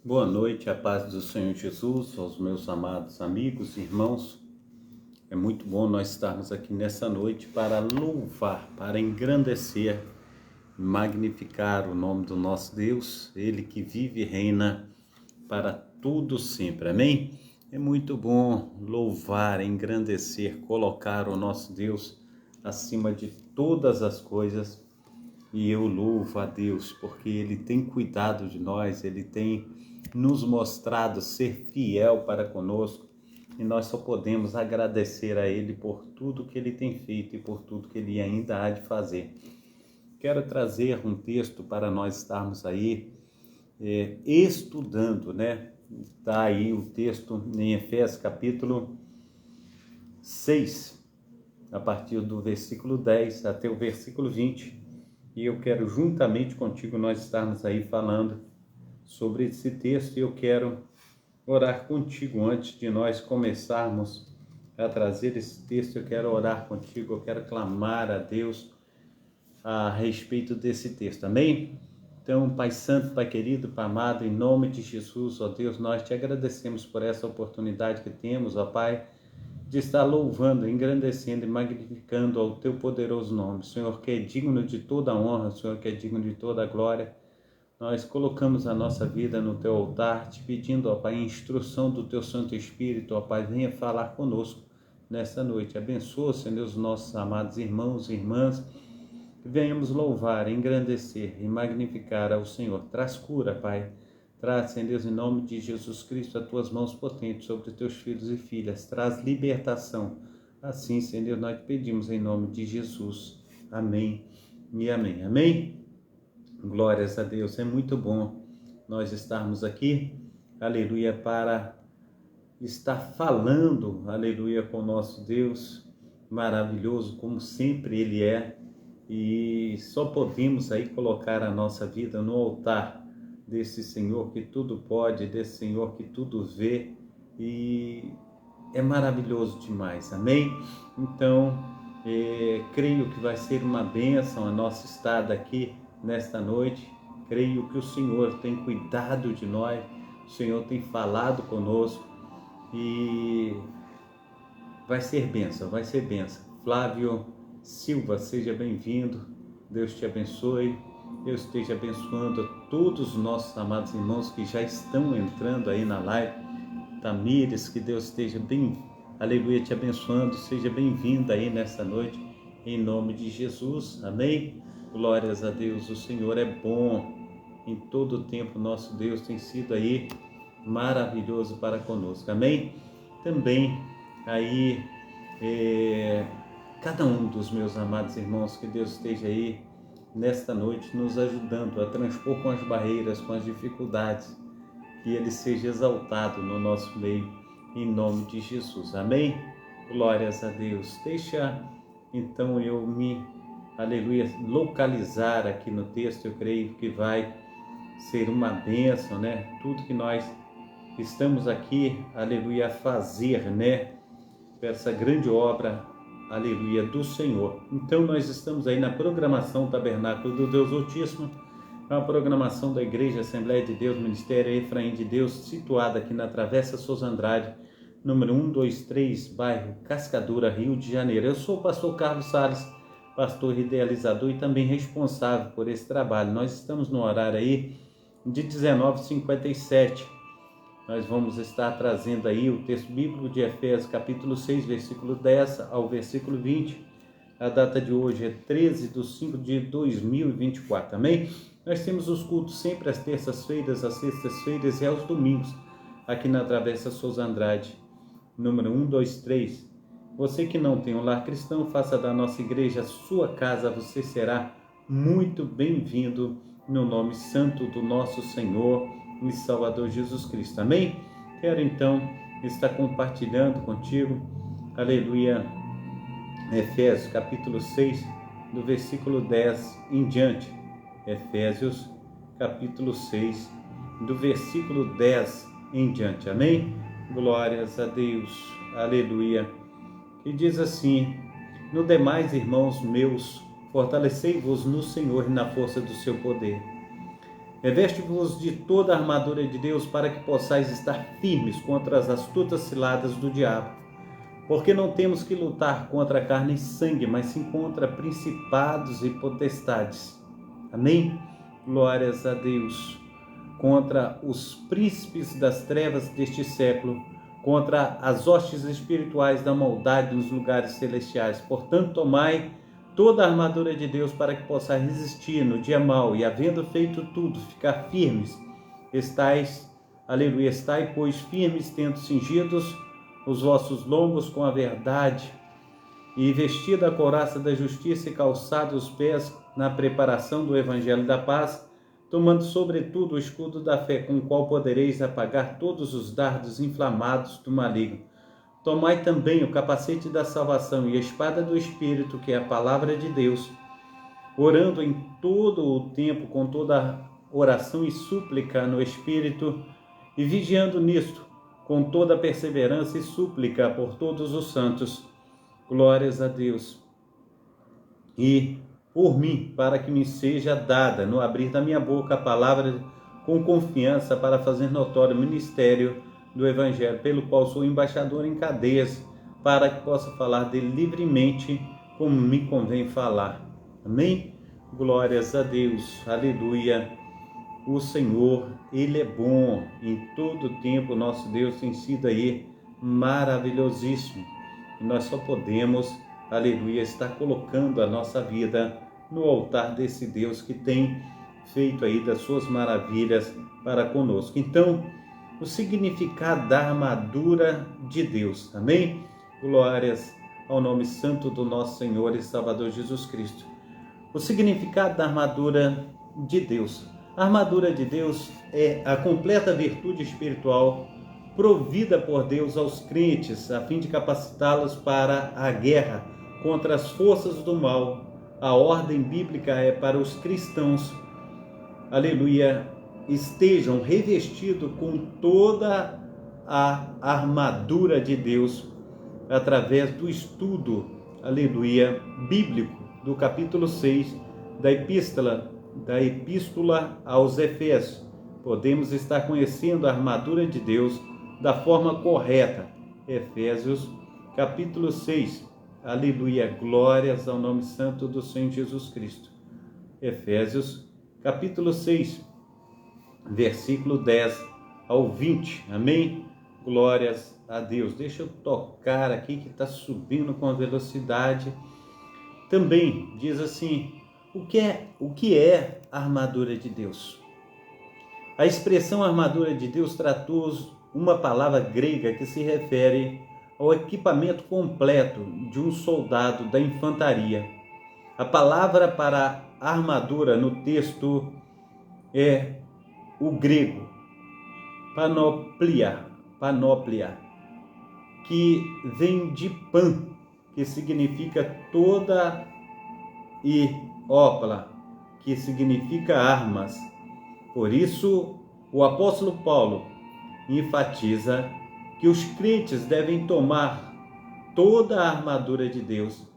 Boa noite, a paz do Senhor Jesus, aos meus amados amigos, irmãos. É muito bom nós estarmos aqui nessa noite para louvar, para engrandecer, magnificar o nome do nosso Deus, Ele que vive e reina para tudo sempre, amém? É muito bom louvar, engrandecer, colocar o nosso Deus acima de todas as coisas. E eu louvo a Deus porque Ele tem cuidado de nós, Ele tem nos mostrado ser fiel para conosco e nós só podemos agradecer a Ele por tudo que Ele tem feito e por tudo que Ele ainda há de fazer. Quero trazer um texto para nós estarmos aí estudando, né? Está aí o texto em Efésios capítulo 6, a partir do versículo 10 até o versículo 20. E eu quero juntamente contigo nós estarmos aí falando sobre esse texto e eu quero orar contigo antes de nós começarmos a trazer esse texto. Eu quero orar contigo, eu quero clamar a Deus a respeito desse texto, amém? Então, Pai Santo, Pai querido, Pai amado, em nome de Jesus, ó Deus, nós te agradecemos por essa oportunidade que temos, ó Pai, de estar louvando, engrandecendo e magnificando ao teu poderoso nome, Senhor, que é digno de toda a honra, Senhor, que é digno de toda a glória. Nós colocamos a nossa vida no teu altar, te pedindo, ó Pai, instrução do teu Santo Espírito, ó Pai, venha falar conosco nesta noite. Abençoa, Senhor, os nossos amados irmãos e irmãs, que venhamos louvar, engrandecer e magnificar ao Senhor. Traz cura, Pai. Traz, Senhor Deus, em nome de Jesus Cristo, as tuas mãos potentes sobre os teus filhos e filhas. Traz libertação. Assim, Senhor Deus, nós te pedimos em nome de Jesus. Amém e amém. Amém? Glórias a Deus. É muito bom nós estarmos aqui, aleluia, para estar falando, aleluia, com o nosso Deus maravilhoso, como sempre Ele é. E só podemos aí colocar a nossa vida no altar desse Senhor que tudo pode, desse Senhor que tudo vê, e é maravilhoso demais, amém? Então, creio que vai ser uma bênção a nossa estada aqui nesta noite. Creio que o Senhor tem cuidado de nós, o Senhor tem falado conosco e vai ser bênção, vai ser bênção. Flávio Silva, seja bem-vindo, Deus te abençoe, Deus esteja abençoando a todos os nossos amados irmãos que já estão entrando aí na live. Tamires, que Deus esteja bem, aleluia, te abençoando, seja bem-vinda aí nessa noite, em nome de Jesus, amém? Glórias a Deus, o Senhor é bom, em todo o tempo nosso Deus tem sido aí maravilhoso para conosco, amém? Também aí, cada um dos meus amados irmãos, que Deus esteja aí nesta noite nos ajudando a transpor com as barreiras, com as dificuldades, que Ele seja exaltado no nosso meio, em nome de Jesus, amém? Glórias a Deus. Deixa então eu me, aleluia, localizar aqui no texto. Eu creio que vai ser uma bênção, né? Tudo que nós estamos aqui, aleluia, a fazer, né? Essa grande obra, aleluia, do Senhor. Então nós estamos aí na programação Tabernáculo do Deus Altíssimo, uma programação da Igreja Assembleia de Deus, Ministério Efraim de Deus, situada aqui na Travessa Souza Andrade, número 123, bairro Cascadura, Rio de Janeiro. Eu sou o pastor Carlos Salles, pastor idealizador e também responsável por esse trabalho. Nós estamos no horário aí de 19h57. Nós vamos estar trazendo aí o texto bíblico de Efésios capítulo 6, versículo 10 ao versículo 20. A data de hoje é 13/5/2024, amém? Nós temos os cultos sempre às terças-feiras, às sextas-feiras e aos domingos, aqui na Travessa Souza Andrade, número 123. Você que não tem um lar cristão, faça da nossa igreja a sua casa, você será muito bem-vindo no nome santo do nosso Senhor e Salvador Jesus Cristo, amém? Quero então estar compartilhando contigo, aleluia, Efésios capítulo 6, do versículo 10 em diante. Efésios capítulo 6, do versículo 10 em diante, amém? Glórias a Deus, aleluia. E diz assim: no demais, irmãos meus, fortalecei-vos no Senhor e na força do seu poder. Reveste-vos de toda a armadura de Deus para que possais estar firmes contra as astutas ciladas do diabo. Porque não temos que lutar contra carne e sangue, mas sim contra principados e potestades. Amém? Glórias a Deus. Contra os príncipes das trevas deste século, contra as hostes espirituais da maldade nos lugares celestiais. Portanto, tomai toda a armadura de Deus para que possais resistir no dia mau e, havendo feito tudo, ficar firmes. Estais, aleluia, estai, pois, firmes, tendo cingidos os vossos lombos com a verdade, e vestida a couraça da justiça e calçados os pés na preparação do evangelho da paz, tomando sobretudo o escudo da fé, com o qual podereis apagar todos os dardos inflamados do maligno. Tomai também o capacete da salvação e a espada do Espírito, que é a palavra de Deus, orando em todo o tempo com toda oração e súplica no Espírito, e vigiando nisto, com toda perseverança e súplica por todos os santos. Glórias a Deus. E por mim, para que me seja dada, no abrir da minha boca, a palavra com confiança para fazer notório o ministério do Evangelho, pelo qual sou embaixador em cadeias, para que possa falar dele livremente, como me convém falar. Amém? Glórias a Deus. Aleluia. O Senhor, Ele é bom, em todo o tempo o nosso Deus tem sido aí maravilhosíssimo. E nós só podemos, aleluia, estar colocando a nossa vida no altar desse Deus que tem feito aí das suas maravilhas para conosco. Então, o significado da armadura de Deus, amém? Glórias ao nome santo do nosso Senhor e Salvador Jesus Cristo. O significado da armadura de Deus. A armadura de Deus é a completa virtude espiritual provida por Deus aos crentes, a fim de capacitá-los para a guerra contra as forças do mal. A ordem bíblica é para os cristãos, aleluia, estejam revestidos com toda a armadura de Deus, através do estudo, aleluia, bíblico, do capítulo 6 da epístola aos Efésios. Podemos estar conhecendo a armadura de Deus da forma correta. Efésios, capítulo 6. Aleluia, glórias ao nome santo do Senhor Jesus Cristo. Efésios, capítulo 6, versículo 10 ao 20. Amém? Glórias a Deus. Deixa eu tocar aqui que está subindo com velocidade. Também diz assim, o que é a armadura de Deus? A expressão armadura de Deus traduz uma palavra grega que se refere ao equipamento completo de um soldado da infantaria. A palavra para armadura no texto é o grego panoplia, que vem de pan, que significa toda, e opla, que significa armas. Por isso, o apóstolo Paulo enfatiza que os crentes devem tomar toda a armadura de Deus.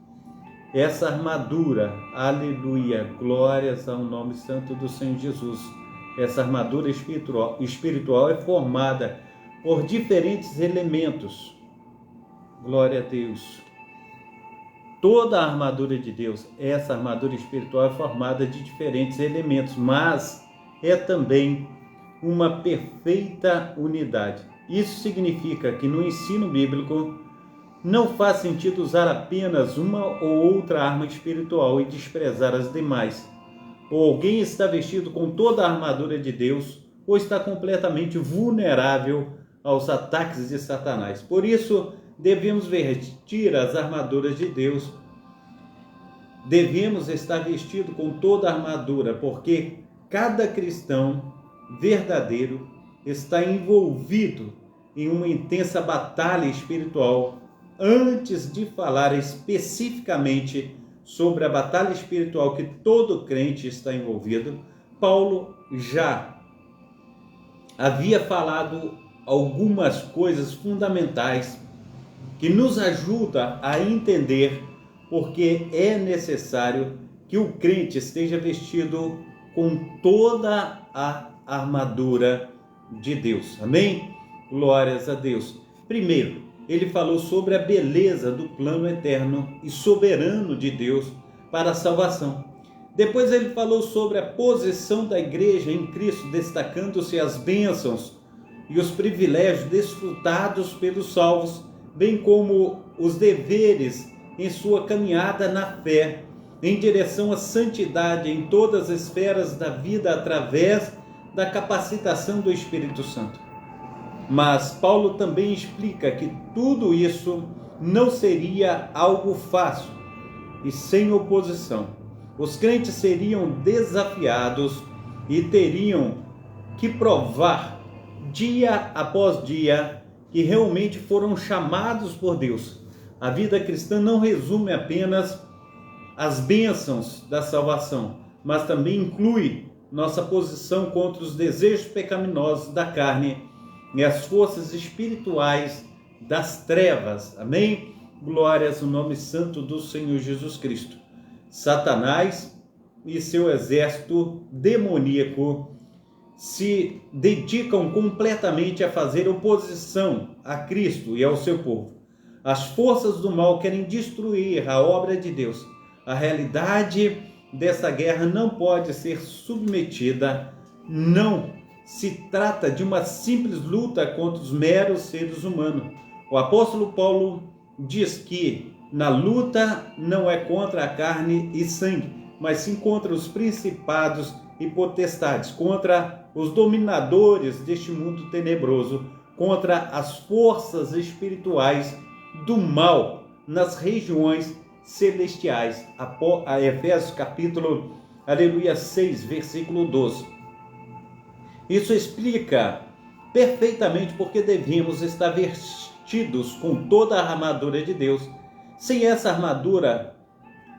Essa armadura, aleluia, glórias ao nome santo do Senhor Jesus. Essa armadura espiritual é formada por diferentes elementos. Glória a Deus. Toda a armadura de Deus, essa armadura espiritual é formada de diferentes elementos, mas é também uma perfeita unidade. Isso significa que no ensino bíblico não faz sentido usar apenas uma ou outra arma espiritual e desprezar as demais. Ou alguém está vestido com toda a armadura de Deus, ou está completamente vulnerável aos ataques de Satanás. Por isso, devemos vestir as armaduras de Deus. Devemos estar vestido com toda a armadura, porque cada cristão verdadeiro está envolvido em uma intensa batalha espiritual. Antes de falar especificamente sobre a batalha espiritual que todo crente está envolvido, Paulo já havia falado algumas coisas fundamentais que nos ajudam a entender porque é necessário que o crente esteja vestido com toda a armadura de Deus. Amém? Glórias a Deus. Primeiro, ele falou sobre a beleza do plano eterno e soberano de Deus para a salvação. Depois ele falou sobre a posição da igreja em Cristo, destacando-se as bênçãos e os privilégios desfrutados pelos salvos, bem como os deveres em sua caminhada na fé, em direção à santidade em todas as esferas da vida através da capacitação do Espírito Santo. Mas Paulo também explica que tudo isso não seria algo fácil e sem oposição. Os crentes seriam desafiados e teriam que provar dia após dia que realmente foram chamados por Deus. A vida cristã não resume apenas as bênçãos da salvação, mas também inclui nossa posição contra os desejos pecaminosos da carne e as forças espirituais das trevas. Amém? Glórias ao nome santo do Senhor Jesus Cristo. Satanás e seu exército demoníaco se dedicam completamente a fazer oposição a Cristo e ao seu povo. As forças do mal querem destruir a obra de Deus. A realidade dessa guerra não pode ser submetida. Não se trata de uma simples luta contra os meros seres humanos. O apóstolo Paulo diz que na luta não é contra a carne e sangue, mas sim contra os principados e potestades, contra os dominadores deste mundo tenebroso, contra as forças espirituais do mal nas regiões celestiais. A Efésios capítulo 6, versículo 12. Isso explica perfeitamente porque devemos estar vestidos com toda a armadura de Deus. Sem essa armadura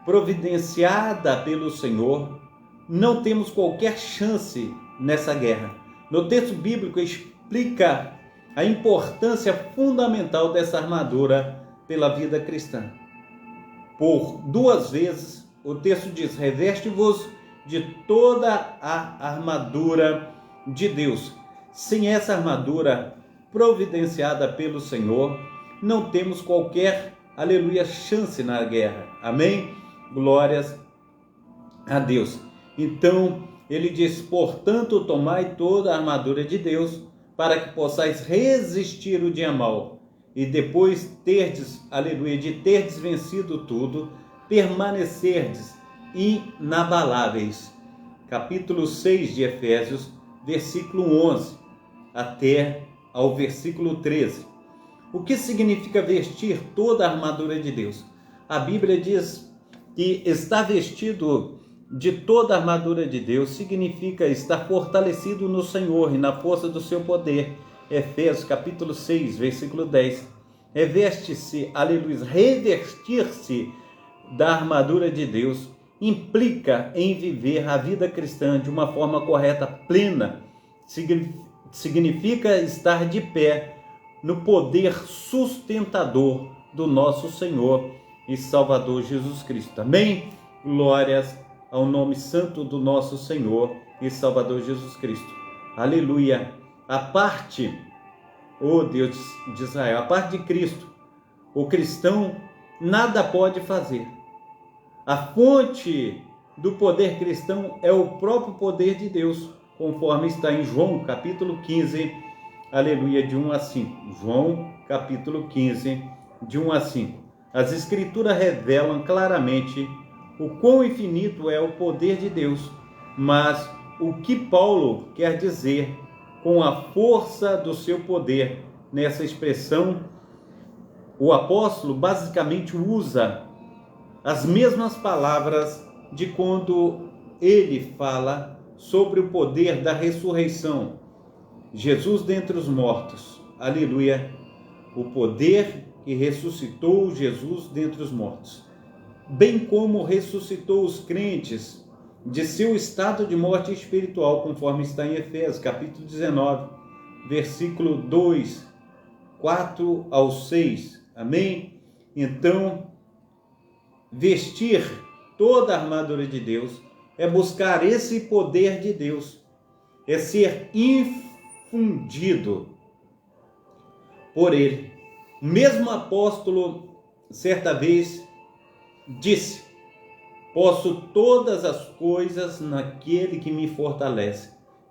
providenciada pelo Senhor, não temos qualquer chance nessa guerra. No texto bíblico explica a importância fundamental dessa armadura pela vida cristã. Por 2 vezes o texto diz: reveste-vos de toda a armadura de Deus. Sem essa armadura providenciada pelo Senhor, não temos qualquer, chance na guerra. Amém? Glórias a Deus. Então, ele diz: portanto, tomai toda a armadura de Deus, para que possais resistir o dia mau, e depois de terdes vencido tudo, permanecerdes inabaláveis. Capítulo 6 de Efésios, versículo 11, até ao versículo 13. O que significa vestir toda a armadura de Deus? A Bíblia diz que estar vestido de toda a armadura de Deus significa estar fortalecido no Senhor e na força do seu poder. Efésios capítulo 6, versículo 10. Reveste-se, revestir-se da armadura de Deus implica em viver a vida cristã de uma forma correta, plena. Significa estar de pé no poder sustentador do nosso Senhor e Salvador Jesus Cristo. Amém? Glórias ao nome santo do nosso Senhor e Salvador Jesus Cristo. Aleluia! A parte, Deus de Israel, a parte de Cristo, o cristão nada pode fazer. A fonte do poder cristão é o próprio poder de Deus, conforme está em João capítulo 15, de 1 a 5. João capítulo 15, de 1 a 5. As Escrituras revelam claramente o quão infinito é o poder de Deus, mas o que Paulo quer dizer com a força do seu poder nessa expressão, o apóstolo basicamente usa as mesmas palavras de quando ele fala sobre o poder da ressurreição. Jesus dentre os mortos, aleluia, o poder que ressuscitou Jesus dentre os mortos, bem como ressuscitou os crentes de seu estado de morte espiritual, conforme está em Efésios, capítulo 19, versículo 2, 4 ao 6, amém? Então, vestir toda a armadura de Deus é buscar esse poder de Deus. é ser infundido por ele. O mesmo apóstolo, certa vez, disse: posso todas as coisas naquele que me fortalece.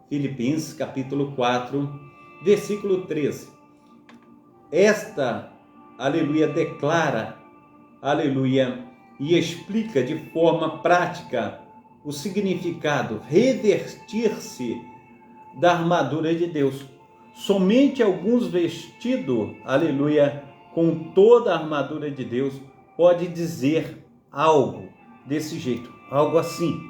Filipenses capítulo 4, versículo 13. Esta, aleluia, declara, aleluia, e explica de forma prática o significado, revestir-se da armadura de Deus. Somente alguns vestidos, aleluia, com toda a armadura de Deus, pode dizer algo desse jeito, algo assim.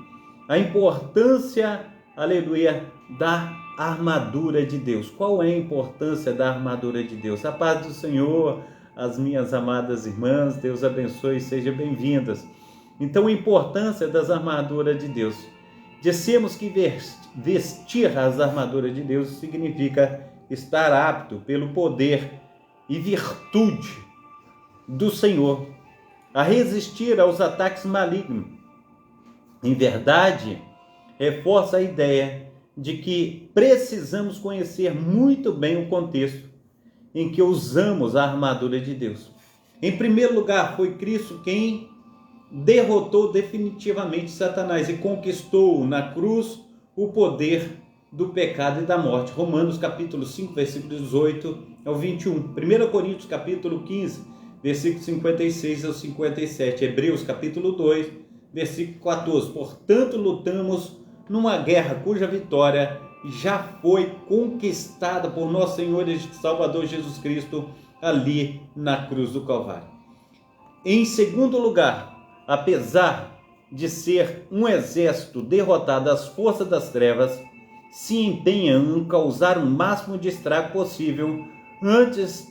A importância, aleluia, da armadura de Deus. Qual é a importância da armadura de Deus? A paz do Senhor, as minhas amadas irmãs, Deus abençoe e sejam bem-vindas. Então, a importância das armaduras de Deus. Dissemos que vestir as armaduras de Deus significa estar apto pelo poder e virtude do Senhor a resistir aos ataques malignos. Em verdade, reforça a ideia de que precisamos conhecer muito bem o contexto em que usamos a armadura de Deus. Em primeiro lugar, foi Cristo quem derrotou definitivamente Satanás e conquistou na cruz o poder do pecado e da morte. Romanos capítulo 5, versículo 18 ao 21. 1 Coríntios capítulo 15, versículo 56 ao 57. Hebreus capítulo 2, versículo 14. Portanto, lutamos numa guerra cuja vitória já foi conquistada por nosso Senhor e Salvador Jesus Cristo ali na cruz do Calvário. Em segundo lugar, apesar de ser um exército derrotado, as forças das trevas se empenham em causar o máximo de estrago possível antes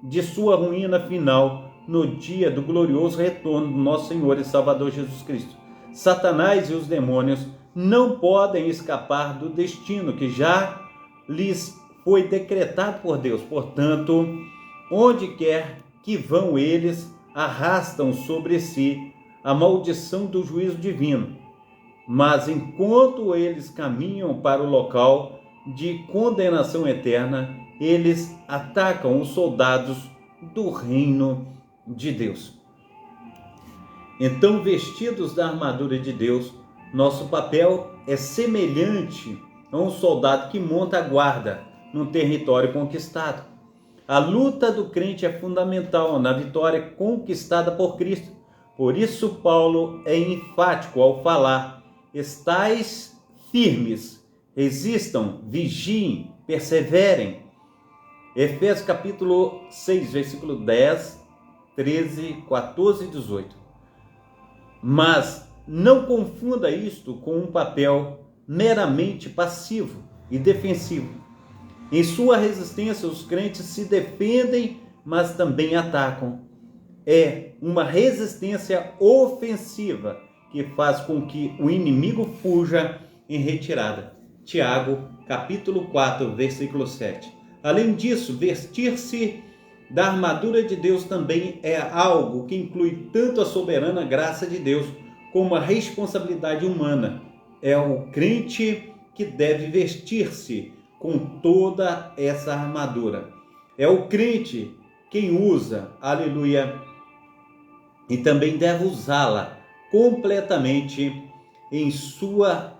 de sua ruína final no dia do glorioso retorno do nosso Senhor e Salvador Jesus Cristo. Satanás e os demônios não podem escapar do destino que já lhes foi decretado por Deus. Portanto, onde quer que vão, eles arrastam sobre si a maldição do juízo divino. Mas enquanto eles caminham para o local de condenação eterna, eles atacam os soldados do reino de Deus. Então, vestidos da armadura de Deus, nosso papel é semelhante a um soldado que monta a guarda num território conquistado. A luta do crente é fundamental na vitória conquistada por Cristo. Por isso, Paulo é enfático ao falar: estais firmes, resistam, vigiem, perseverem. Efésios capítulo 6, versículo 10, 13, 14 e 18. Mas não confunda isto com um papel meramente passivo e defensivo. Em sua resistência, os crentes se defendem, mas também atacam. É uma resistência ofensiva que faz com que o inimigo fuja em retirada. Tiago, capítulo 4, versículo 7. Além disso, vestir-se da armadura de Deus também é algo que inclui tanto a soberana graça de Deus como a responsabilidade humana. É o crente que deve vestir-se com toda essa armadura. É o crente quem usa, aleluia, e também deve usá-la completamente em sua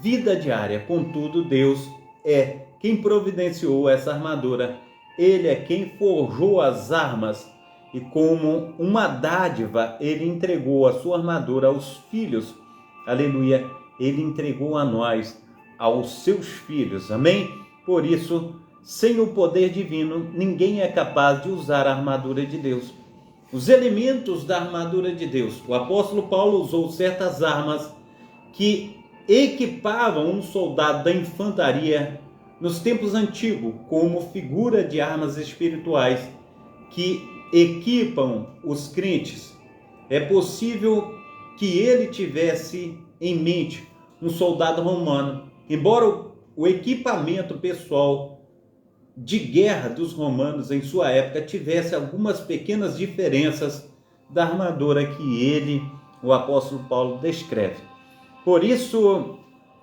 vida diária. Contudo, Deus é quem providenciou essa armadura. Ele é quem forjou as armas e, como uma dádiva, ele entregou a sua armadura aos filhos. Aleluia! Ele entregou a nós, aos seus filhos. Amém? Por isso, sem o poder divino, ninguém é capaz de usar a armadura de Deus. Os elementos da armadura de Deus. O apóstolo Paulo usou certas armas que equipavam um soldado da infantaria nos tempos antigos, como figura de armas espirituais que equipam os crentes. É possível que ele tivesse em mente um soldado romano, embora o equipamento pessoal de guerra dos romanos em sua época tivesse algumas pequenas diferenças da armadura que o apóstolo Paulo, descreve. Por isso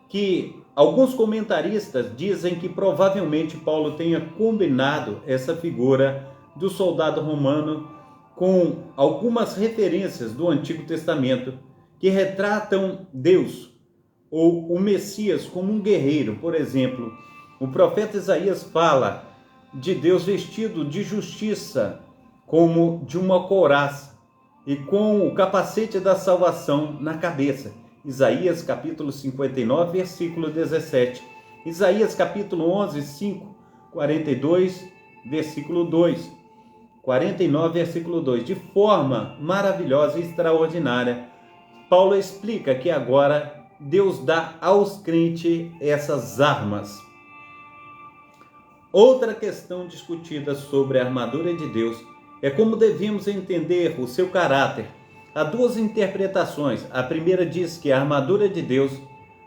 que Alguns comentaristas dizem que provavelmente Paulo tenha combinado essa figura do soldado romano com algumas referências do Antigo Testamento que retratam Deus ou o Messias como um guerreiro. Por exemplo, o profeta Isaías fala de Deus vestido de justiça como de uma couraça e com o capacete da salvação na cabeça. Isaías capítulo 59, versículo 17. Isaías capítulo 11, 5, 42, versículo 2. 49, versículo 2. De forma maravilhosa e extraordinária, Paulo explica que agora Deus dá aos crentes essas armas. Outra questão discutida sobre a armadura de Deus é como devemos entender o seu caráter. Há duas interpretações. A primeira diz que a armadura de Deus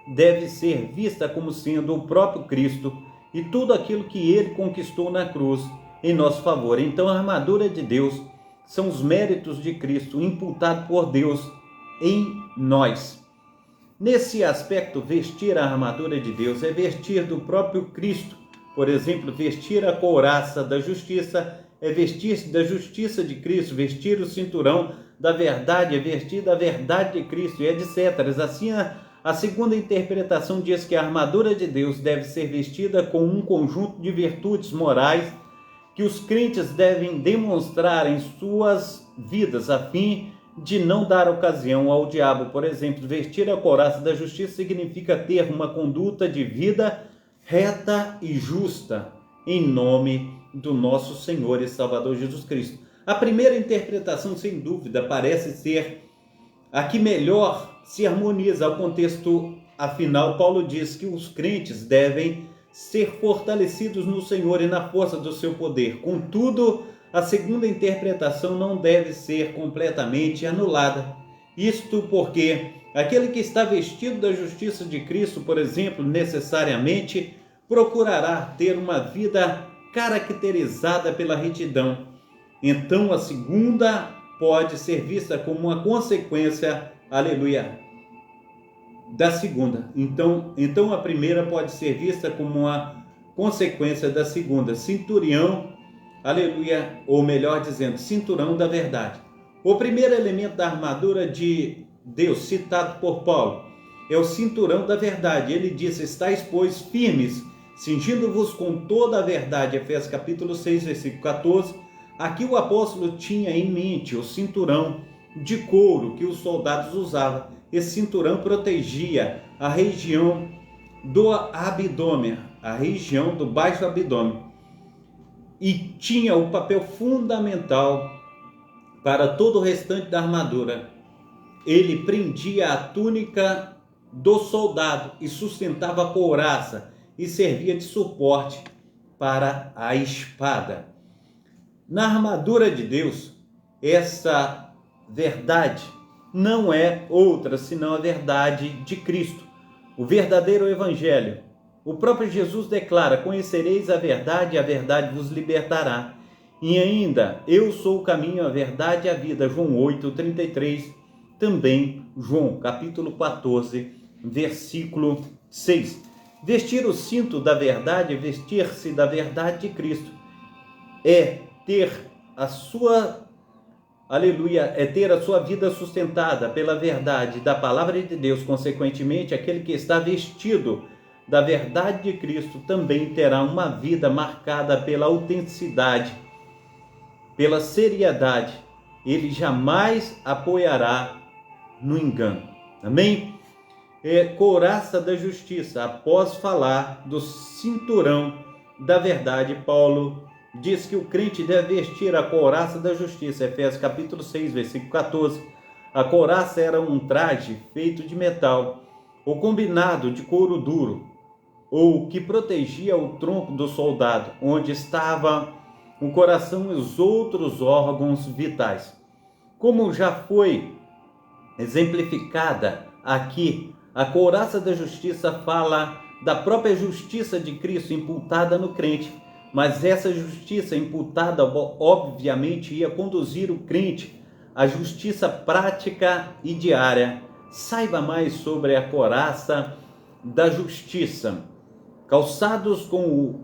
deve ser vista como sendo o próprio Cristo e tudo aquilo que ele conquistou na cruz em nosso favor. Então a armadura de Deus são os méritos de Cristo imputados por Deus em nós. Nesse aspecto, vestir a armadura de Deus é vestir do próprio Cristo. Por exemplo, vestir a couraça da justiça é vestir da justiça de Cristo, vestir o cinturão da verdade é vestir da verdade de Cristo, e etc. Assim, a segunda interpretação diz que a armadura de Deus deve ser vestida com um conjunto de virtudes morais que os crentes devem demonstrar em suas vidas, a fim de não dar ocasião ao diabo. Por exemplo, vestir a couraça da justiça significa ter uma conduta de vida reta e justa, em nome do nosso Senhor e Salvador Jesus Cristo. A primeira interpretação, sem dúvida, parece ser a que melhor se harmoniza ao contexto. Afinal, Paulo diz que os crentes devem ser fortalecidos no Senhor e na força do seu poder. Contudo, a segunda interpretação não deve ser completamente anulada. Isto porque aquele que está vestido da justiça de Cristo, por exemplo, necessariamente procurará ter uma vida caracterizada pela retidão. Então a segunda pode ser vista como uma consequência, aleluia, da segunda. Então a primeira pode ser vista como uma consequência da segunda. Cinturão, aleluia, ou melhor dizendo, cinturão da verdade. O primeiro elemento da armadura de Deus, citado por Paulo, é o cinturão da verdade. Ele diz: estáis, pois, firmes, cingindo-vos com toda a verdade. Efésios capítulo 6, versículo 14. Aqui o apóstolo tinha em mente o cinturão de couro que os soldados usavam. Esse cinturão protegia a região do abdômen, a região do baixo abdômen, e tinha o papel fundamental para todo o restante da armadura. Ele prendia a túnica do soldado e sustentava a couraça e servia de suporte para a espada. Na armadura de Deus, essa verdade não é outra senão a verdade de Cristo, o verdadeiro evangelho. O próprio Jesus declara: conhecereis a verdade e a verdade vos libertará. E ainda, eu sou o caminho, a verdade e a vida. João 8:33. Também João capítulo 14, versículo 6. Vestir o cinto da verdade, vestir-se da verdade de Cristo, é ter a sua, aleluia, é ter a sua vida sustentada pela verdade da palavra de Deus. Consequentemente, aquele que está vestido da verdade de Cristo também terá uma vida marcada pela autenticidade, pela seriedade. Ele jamais apoiará no engano. Amém? Couraça da justiça. Após falar do cinturão da verdade, Paulo diz que o crente deve vestir a couraça da justiça. Efésios capítulo 6, versículo 14. A couraça era um traje feito de metal, ou combinado de couro duro, ou que protegia o tronco do soldado, onde estava o coração e os outros órgãos vitais. Como já foi exemplificada aqui, a couraça da justiça fala da própria justiça de Cristo imputada no crente. Mas essa justiça imputada, obviamente, ia conduzir o crente à justiça prática e diária. Saiba mais sobre a couraça da justiça, calçados com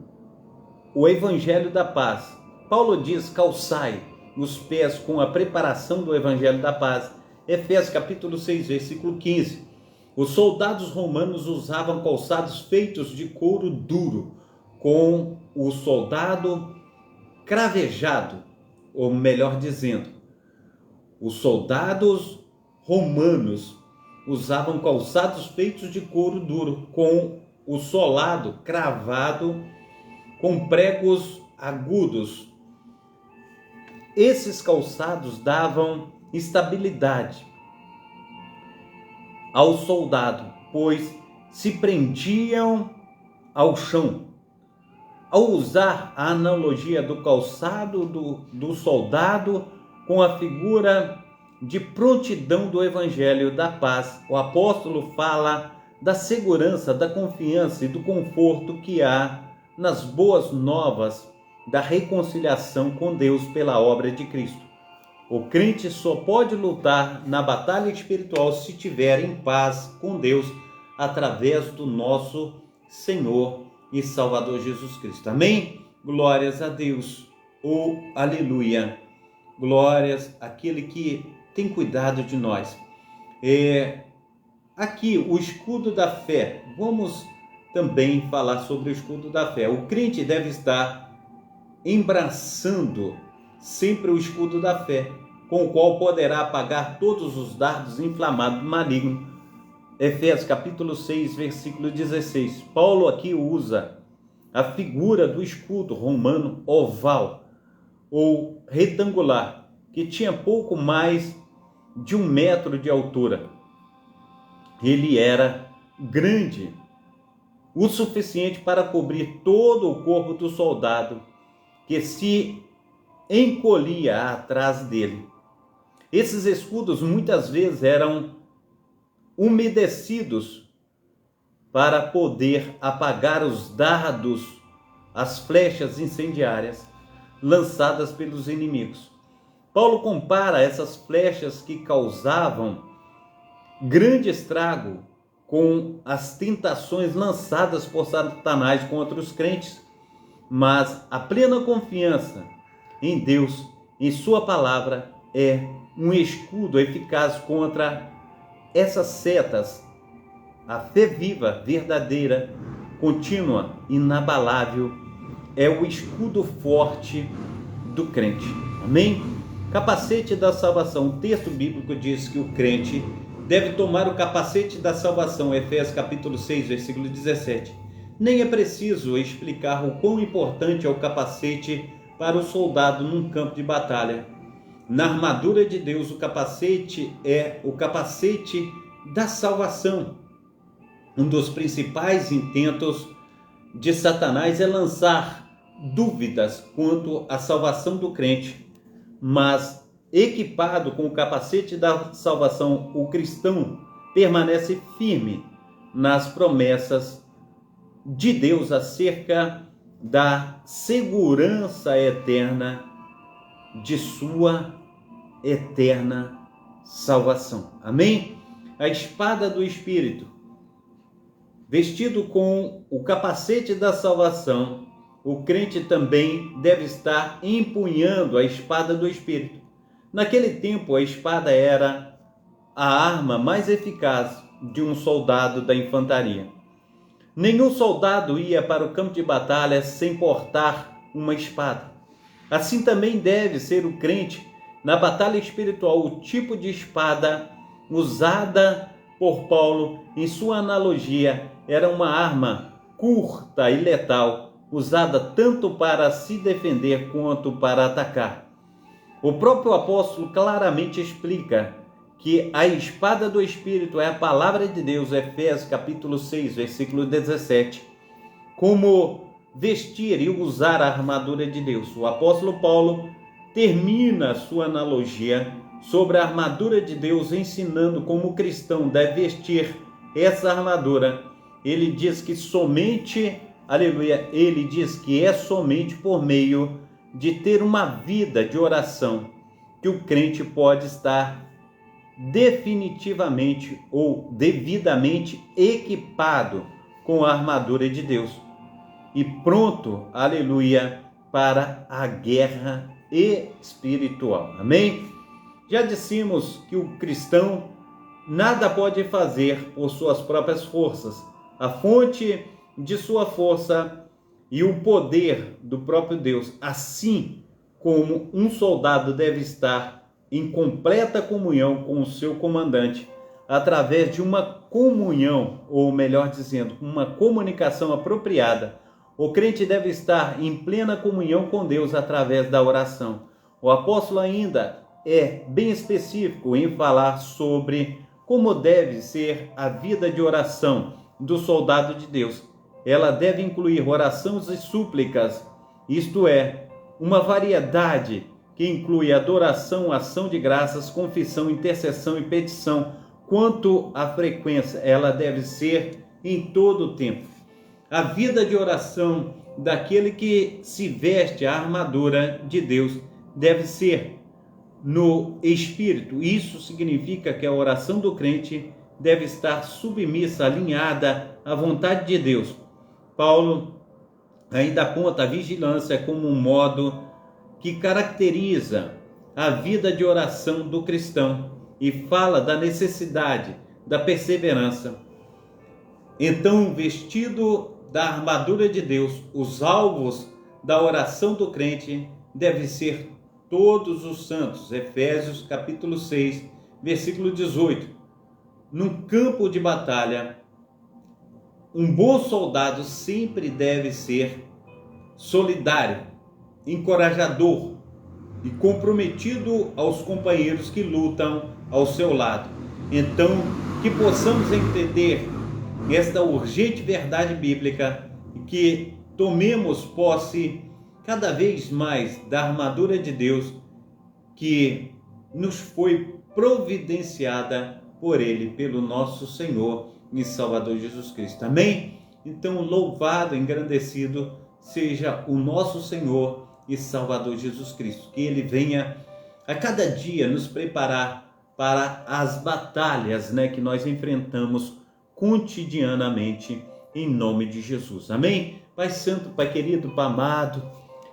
o evangelho da paz. Paulo diz: calçai os pés com a preparação do evangelho da paz. Efésios capítulo 6, versículo 15. Os soldados romanos usavam calçados feitos de couro duro, com o soldado cravejado, ou melhor dizendo, os soldados romanos usavam calçados feitos de couro duro, com o solado cravado, com pregos agudos. Esses calçados davam estabilidade ao soldado, pois se prendiam ao chão. Ao usar a analogia do calçado do soldado com a figura de prontidão do evangelho da paz, o apóstolo fala da segurança, da confiança e do conforto que há nas boas novas da reconciliação com Deus pela obra de Cristo. O crente só pode lutar na batalha espiritual se estiver em paz com Deus através do nosso Senhor e Salvador Jesus Cristo. Amém? Glórias a Deus. Oh, aleluia. Glórias àquele que tem cuidado de nós. Aqui, o escudo da fé. Vamos também falar sobre o escudo da fé. O crente deve estar embraçando sempre o escudo da fé, com o qual poderá apagar todos os dardos inflamados do maligno. Efésios capítulo 6, versículo 16. Paulo aqui usa a figura do escudo romano oval ou retangular, que tinha pouco mais de 1 metro de altura. Ele era grande, o suficiente para cobrir todo o corpo do soldado, que se encolhia atrás dele. Esses escudos muitas vezes eram umedecidos para poder apagar os dardos, as flechas incendiárias lançadas pelos inimigos. Paulo compara essas flechas que causavam grande estrago com as tentações lançadas por Satanás contra os crentes, mas a plena confiança em Deus, em sua palavra, é um escudo eficaz contra essas setas. A fé viva, verdadeira, contínua, inabalável, é o escudo forte do crente. Amém? Capacete da salvação. O texto bíblico diz que o crente deve tomar o capacete da salvação. Efésios capítulo 6, versículo 17. Nem é preciso explicar o quão importante é o capacete para o soldado num campo de batalha. Na armadura de Deus, o capacete é o capacete da salvação. Um dos principais intentos de Satanás é lançar dúvidas quanto à salvação do crente, mas equipado com o capacete da salvação, o cristão permanece firme nas promessas de Deus acerca da segurança eterna de sua eterna salvação. Amém? A espada do Espírito, vestido com o capacete da salvação, o crente também deve estar empunhando a espada do Espírito. Naquele tempo, a espada era a arma mais eficaz de um soldado da infantaria. Nenhum soldado ia para o campo de batalha sem portar uma espada. Assim também deve ser o crente na batalha espiritual. O tipo de espada usada por Paulo em sua analogia era uma arma curta e letal, usada tanto para se defender quanto para atacar. O próprio apóstolo claramente explica que a espada do Espírito é a palavra de Deus, Efésios capítulo 6, versículo 17, como vestir e usar a armadura de Deus. O apóstolo Paulo termina a sua analogia sobre a armadura de Deus ensinando como o cristão deve vestir essa armadura. Ele diz que somente, aleluia, ele diz que é somente por meio de ter uma vida de oração que o crente pode estar definitivamente ou devidamente equipado com a armadura de Deus e pronto, aleluia, para a guerra espiritual. Amém? Já dissemos que o cristão nada pode fazer por suas próprias forças. A fonte de sua força e o poder do próprio Deus, assim como um soldado deve estar em completa comunhão com o seu comandante, através de uma comunhão, ou melhor dizendo, uma comunicação apropriada, o crente deve estar em plena comunhão com Deus através da oração. O apóstolo ainda é bem específico em falar sobre como deve ser a vida de oração do soldado de Deus. Ela deve incluir orações e súplicas, isto é, uma variedade que inclui adoração, ação de graças, confissão, intercessão e petição. Quanto à frequência, ela deve ser em todo o tempo. A vida de oração daquele que se veste a armadura de Deus deve ser no Espírito. Isso significa que a oração do crente deve estar submissa, alinhada à vontade de Deus. Paulo ainda aponta a vigilância como um modo que caracteriza a vida de oração do cristão e fala da necessidade da perseverança. Então, vestido da armadura de Deus, os alvos da oração do crente devem ser todos os santos. Efésios capítulo 6, versículo 18. Num campo de batalha, um bom soldado sempre deve ser solidário, encorajador e comprometido aos companheiros que lutam ao seu lado. Então, que possamos entender esta urgente verdade bíblica e que tomemos posse cada vez mais da armadura de Deus que nos foi providenciada por Ele, pelo nosso Senhor e Salvador Jesus Cristo. Amém? Então, louvado, engrandecido seja o nosso Senhor e Salvador Jesus Cristo. Que Ele venha a cada dia nos preparar para as batalhas, que nós enfrentamos cotidianamente, em nome de Jesus. Amém? Pai Santo, Pai querido, Pai amado,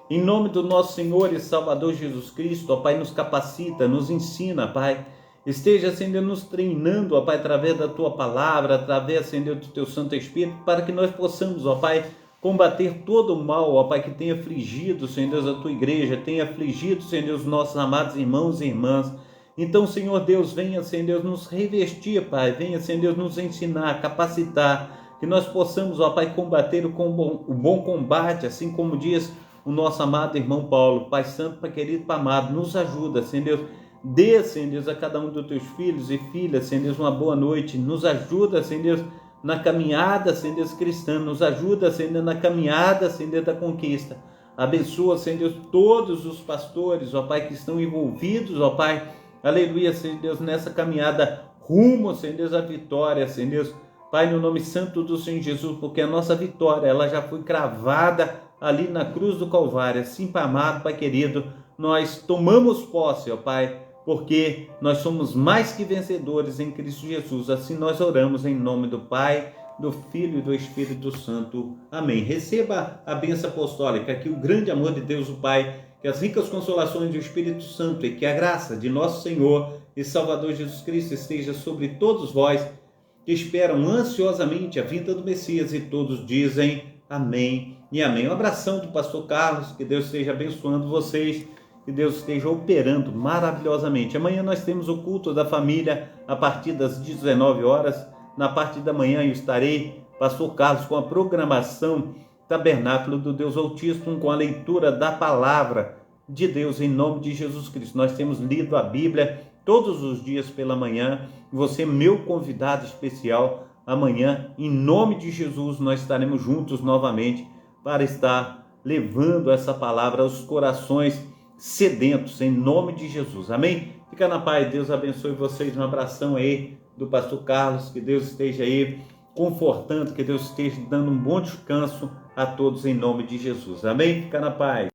em nome do nosso Senhor e Salvador Jesus Cristo, ó Pai, nos capacita, nos ensina, Pai. Esteja, Senhor, nos treinando, ó Pai, através da Tua palavra, através, Senhor, do Teu Santo Espírito, para que nós possamos, ó Pai, combater todo o mal, ó Pai, que tem afligido, Senhor Deus, a Tua igreja, tem afligido, Senhor Deus, os nossos amados irmãos e irmãs. Então, Senhor Deus, venha, Senhor Deus, nos revestir, Pai, venha, Senhor Deus, nos ensinar, capacitar, que nós possamos, ó Pai, combater o bom combate, assim como diz o nosso amado irmão Paulo. Pai Santo, Pai querido, Pai amado, nos ajuda, Senhor Deus, dê, Senhor Deus, a cada um dos Teus filhos e filhas, Senhor Deus, uma boa noite, nos ajuda, Senhor Deus, na caminhada, Senhor Deus, cristã, nos ajuda, Senhor Deus, na caminhada, Senhor Deus, da conquista. Abençoa, Senhor Deus, todos os pastores, ó Pai, que estão envolvidos, ó Pai, aleluia, Senhor Deus, nessa caminhada rumo, Senhor Deus, à vitória, Senhor Deus, Pai, no nome santo do Senhor Jesus, porque a nossa vitória, ela já foi cravada ali na cruz do Calvário. Assim, Pai amado, Pai querido, nós tomamos posse, ó Pai, porque nós somos mais que vencedores em Cristo Jesus. Assim nós oramos em nome do Pai, do Filho e do Espírito Santo. Amém. Receba a bênção apostólica, que o grande amor de Deus, o Pai, que as ricas consolações do Espírito Santo e que a graça de nosso Senhor e Salvador Jesus Cristo esteja sobre todos vós que esperam ansiosamente a vinda do Messias, e todos dizem amém e amém. Um abração do pastor Carlos, que Deus esteja abençoando vocês, que Deus esteja operando maravilhosamente. Amanhã nós temos o culto da família a partir das 19 horas. Na parte da manhã eu estarei, pastor Carlos, com a programação Tabernáculo do Deus Altíssimo, com a leitura da palavra de Deus em nome de Jesus Cristo. Nós temos lido a Bíblia todos os dias pela manhã. Você é meu convidado especial amanhã. Em nome de Jesus, nós estaremos juntos novamente para estar levando essa palavra aos corações sedentos, em nome de Jesus. Amém? Fica na paz. Deus abençoe vocês. Um abração aí do pastor Carlos. Que Deus esteja aí confortando, que Deus esteja dando um bom descanso a todos em nome de Jesus. Amém? Fica na paz.